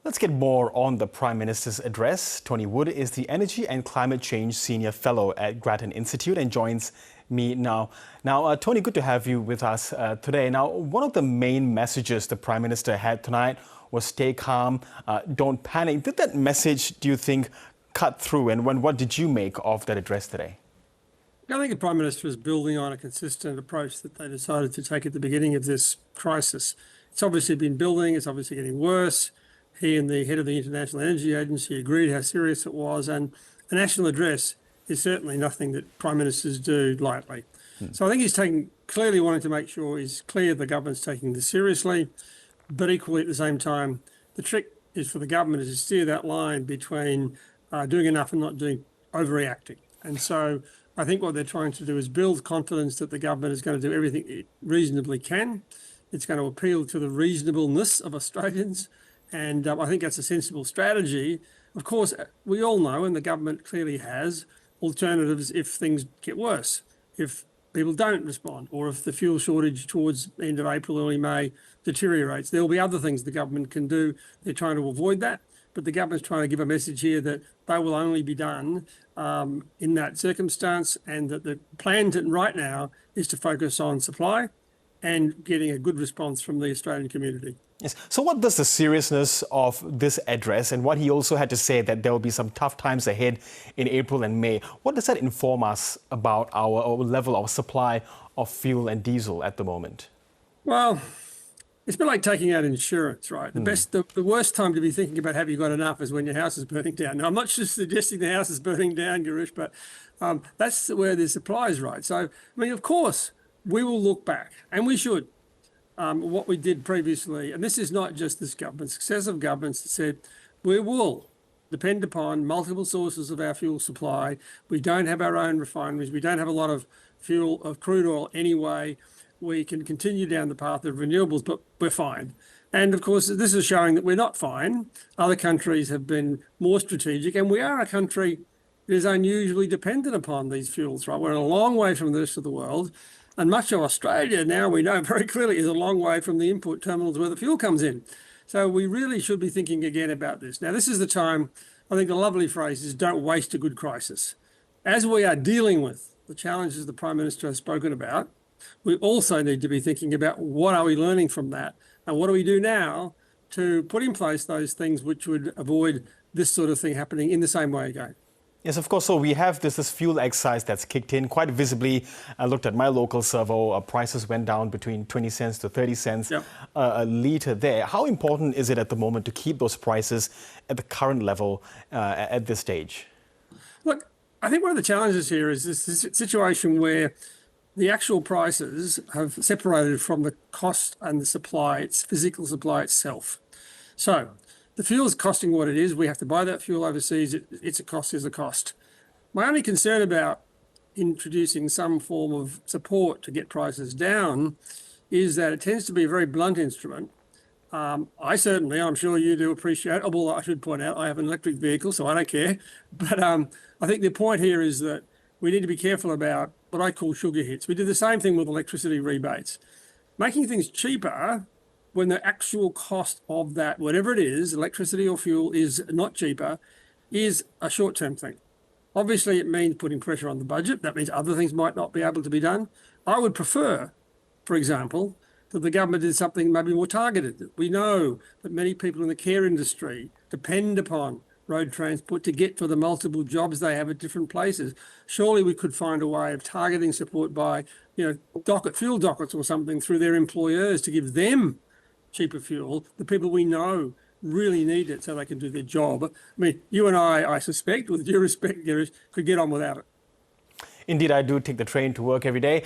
Let's get more on the Prime Minister's address. Tony Wood is the Energy and Climate Change Senior Fellow at Grattan Institute and joins me now. Tony, good to have you with us today. Now, one of the main messages the Prime Minister had tonight was stay calm, don't panic. Did that message, do you think, cut through? And what did you make of that address today? I think the Prime Minister is building on a consistent approach that they decided to take at the beginning of this crisis. It's obviously been building, it's obviously getting worse. He and the head of the International Energy Agency agreed how serious it was, and a national address is certainly nothing that Prime Ministers do lightly. So I think he's clearly wanting to make sure he's clear the government's taking this seriously, but equally at the same time, the trick is for the government to steer that line between doing enough and not overreacting. And so I think what they're trying to do is build confidence that the government is going to do everything it reasonably can. It's going to appeal to the reasonableness of Australians. And I think that's a sensible strategy. Of course, we all know, and the government clearly has, alternatives if things get worse, if people don't respond, or if the fuel shortage towards the end of April, early May deteriorates. There will be other things the government can do. They're trying to avoid that. But the government's trying to give a message here that they will only be done in that circumstance, and that the plan right now is to focus on supply and getting a good response from the Australian community. Yes. So what does the seriousness of this address and what he also had to say that there will be some tough times ahead in April and May, what does that inform us about our level of supply of fuel and diesel at the moment? Well, it's a bit like taking out insurance, right? The worst time to be thinking about have you got enough is when your house is burning down. Now, I'm not just suggesting the house is burning down, Girish, but that's where the supply is, right? So, I mean, of course, we will look back, and we should, what we did previously. And this is not just this government, successive governments that said, we will depend upon multiple sources of our fuel supply. We don't have our own refineries. We don't have a lot of fuel, of crude oil anyway. We can continue down the path of renewables, but we're fine. And of course, this is showing that we're not fine. Other countries have been more strategic, and we are a country that is unusually dependent upon these fuels, right? We're a long way from the rest of the world. And much of Australia now, we know very clearly, is a long way from the import terminals where the fuel comes in. So we really should be thinking again about this. Now, this is the time, I think the lovely phrase is don't waste a good crisis. As we are dealing with the challenges the Prime Minister has spoken about, we also need to be thinking about what are we learning from that and what do we do now to put in place those things which would avoid this sort of thing happening in the same way again. Yes, of course. So we have this fuel excise that's kicked in quite visibly. I looked at my local servo. Prices went down between 20 cents to 30 cents a litre there. How important is it at the moment to keep those prices at the current level at this stage? Look, I think one of the challenges here is this situation where the actual prices have separated from the cost and the supply, its physical supply itself. So the fuel is costing what it is. We have to buy that fuel overseas. It's a cost is a cost. My only concern about introducing some form of support to get prices down is that it tends to be a very blunt instrument. I certainly, I'm sure you do appreciate, although I should point out I have an electric vehicle, so I don't care. But I think the point here is that we need to be careful about what I call sugar hits. We did the same thing with electricity rebates. Making things cheaper when the actual cost of that, whatever it is, electricity or fuel, is not cheaper, is a short-term thing. Obviously, it means putting pressure on the budget. That means other things might not be able to be done. I would prefer, for example, that the government did something maybe more targeted. We know that many people in the care industry depend upon road transport to get to the multiple jobs they have at different places. Surely we could find a way of targeting support by, fuel dockets or something through their employers to give them cheaper fuel, the people we know really need it so they can do their job. I mean, you and I suspect, with due respect, Girish, could get on without it. Indeed, I do take the train to work every day.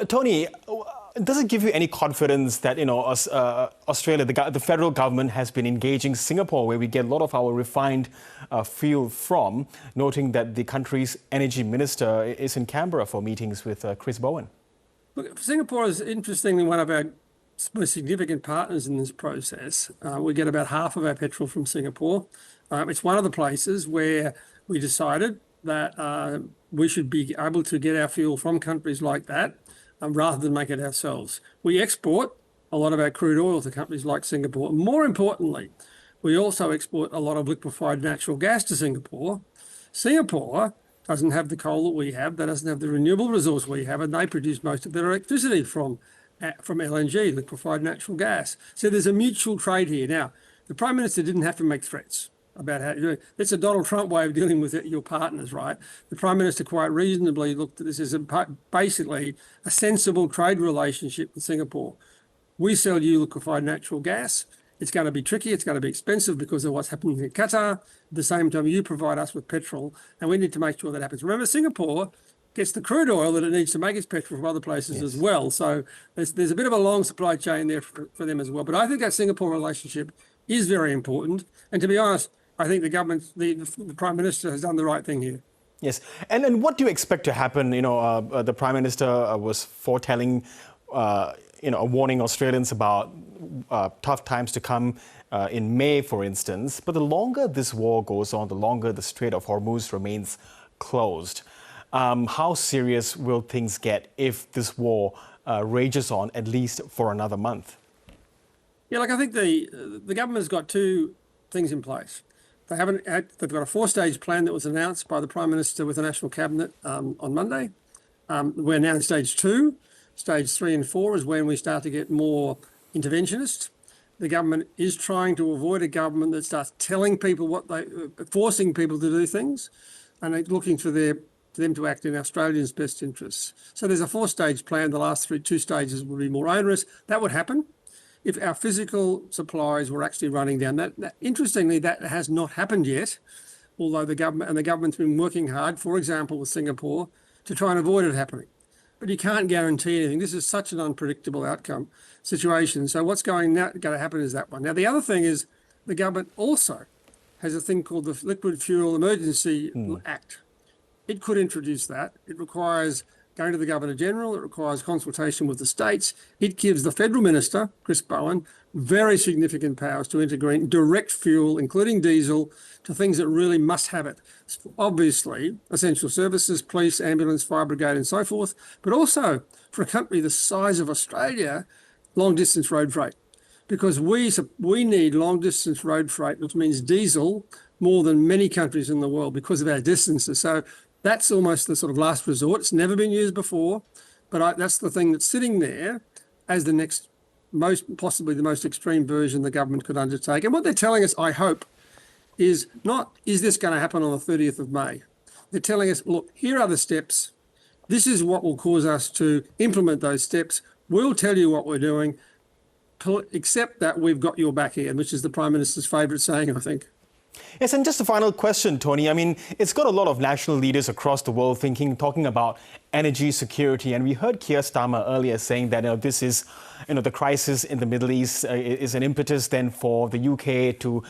Tony, does it give you any confidence that, Australia, the federal government has been engaging Singapore, where we get a lot of our refined fuel from, noting that the country's energy minister is in Canberra for meetings with Chris Bowen? Look, Singapore is interestingly one of our most significant partners in this process. We get about half of our petrol from Singapore. It's one of the places where we decided that we should be able to get our fuel from countries like that rather than make it ourselves. We export a lot of our crude oil to countries like Singapore. More importantly, We also export a lot of liquefied natural gas to Singapore. Singapore doesn't have the coal that we have, that doesn't have the renewable resource we have, and they produce most of their electricity from LNG, liquefied natural gas. So there's a mutual trade here. Now, the Prime Minister didn't have to make threats about how to do it. It's a Donald Trump way of dealing with your partners, right? The Prime Minister quite reasonably looked at this as basically a sensible trade relationship with Singapore. We sell you liquefied natural gas. It's going to be tricky. It's going to be expensive because of what's happening in Qatar. At the same time, you provide us with petrol, and we need to make sure that happens. Remember, Singapore gets the crude oil that it needs to make its petrol from other places as well. So there's a bit of a long supply chain there for them as well. But I think that Singapore relationship is very important. And to be honest, I think the government, the Prime Minister has done the right thing here. Yes. And what do you expect to happen? The Prime Minister was foretelling, warning Australians about tough times to come in May, for instance. But the longer this war goes on, the longer the Strait of Hormuz remains closed. How serious will things get if this war rages on at least for another month? Yeah, I think the government's got two things in place. They've got a 4-stage plan that was announced by the Prime Minister with the National Cabinet on Monday. We're now in stage 2. Stage 3 and 4 is when we start to get more interventionist. The government is trying to avoid a government that starts telling people forcing people to do things, and they're looking for them to act in Australians' best interests. So there's a 4-stage plan. The last 2 stages will be more onerous. That would happen if our physical supplies were actually running down. Interestingly, that has not happened yet, although the government's been working hard, for example, with Singapore, to try and avoid it happening. But you can't guarantee anything. This is such an unpredictable outcome situation. So what's going to happen is that one. Now, the other thing is the government also has a thing called the Liquid Fuel Emergency Act. It could introduce that. It requires going to the Governor-General. It requires consultation with the states. It gives the Federal Minister, Chris Bowen, very significant powers to integrate direct fuel, including diesel, to things that really must have it. Obviously, essential services, police, ambulance, fire brigade, and so forth, but also for a country the size of Australia, long-distance road freight. Because we need long-distance road freight, which means diesel, more than many countries in the world because of our distances. So that's almost the sort of last resort. It's never been used before, but that's the thing that's sitting there as the next, possibly the most extreme version the government could undertake. And what they're telling us, I hope, is not, is this going to happen on the 30th of May? They're telling us, look, here are the steps. This is what will cause us to implement those steps. We'll tell you what we're doing, except that we've got your back here, which is the Prime Minister's favourite saying, I think. Yes, and just a final question, Tony. I mean, it's got a lot of national leaders across the world talking about energy security. And we heard Keir Starmer earlier saying that this is, the crisis in the Middle East is an impetus then for the UK to,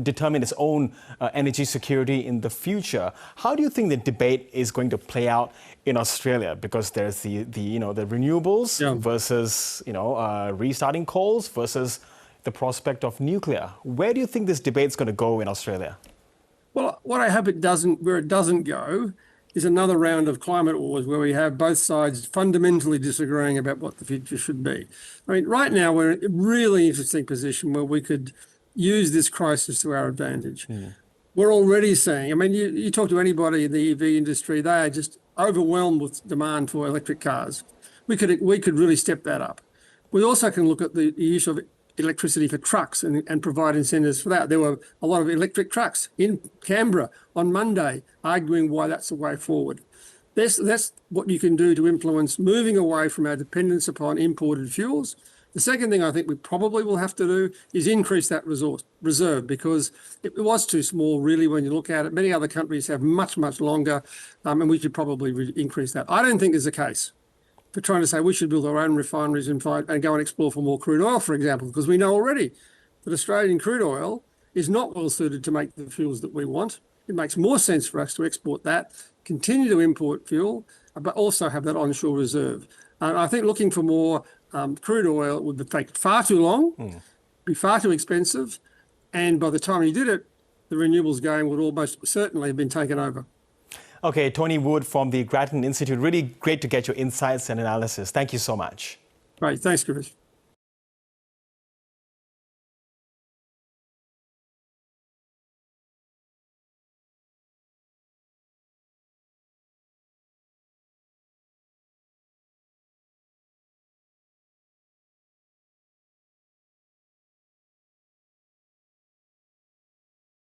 determine its own energy security in the future. How do you think the debate is going to play out in Australia? Because there's the renewables versus, restarting coals versus the prospect of nuclear. Where do you think this debate's going to go in Australia? Well, what I hope where it doesn't go is another round of climate wars where we have both sides fundamentally disagreeing about what the future should be. I mean, right now we're in a really interesting position where we could use this crisis to our advantage. We're already seeing, I mean, you talk to anybody in the EV industry, they are just overwhelmed with demand for electric cars. We could really step that up. We also can look at the use of electricity for trucks and provide incentives for that. There were a lot of electric trucks in Canberra on Monday arguing why that's the way forward. That's what you can do to influence moving away from our dependence upon imported fuels. The second thing I think we probably will have to do is increase that reserve, because it was too small really when you look at it. Many other countries have much, much longer, and we should probably increase that. I don't think there's a case for trying to say we should build our own refineries and go and explore for more crude oil, for example, because we know already that Australian crude oil is not well suited to make the fuels that we want. It makes more sense for us to export that, continue to import fuel, but also have that onshore reserve. I think looking for more crude oil would take far too long, be far too expensive, and by the time you did it, the renewables game would almost certainly have been taken over. Okay, Tony Wood from the Grattan Institute. Really great to get your insights and analysis. Thank you so much. Great. Thanks, Girish.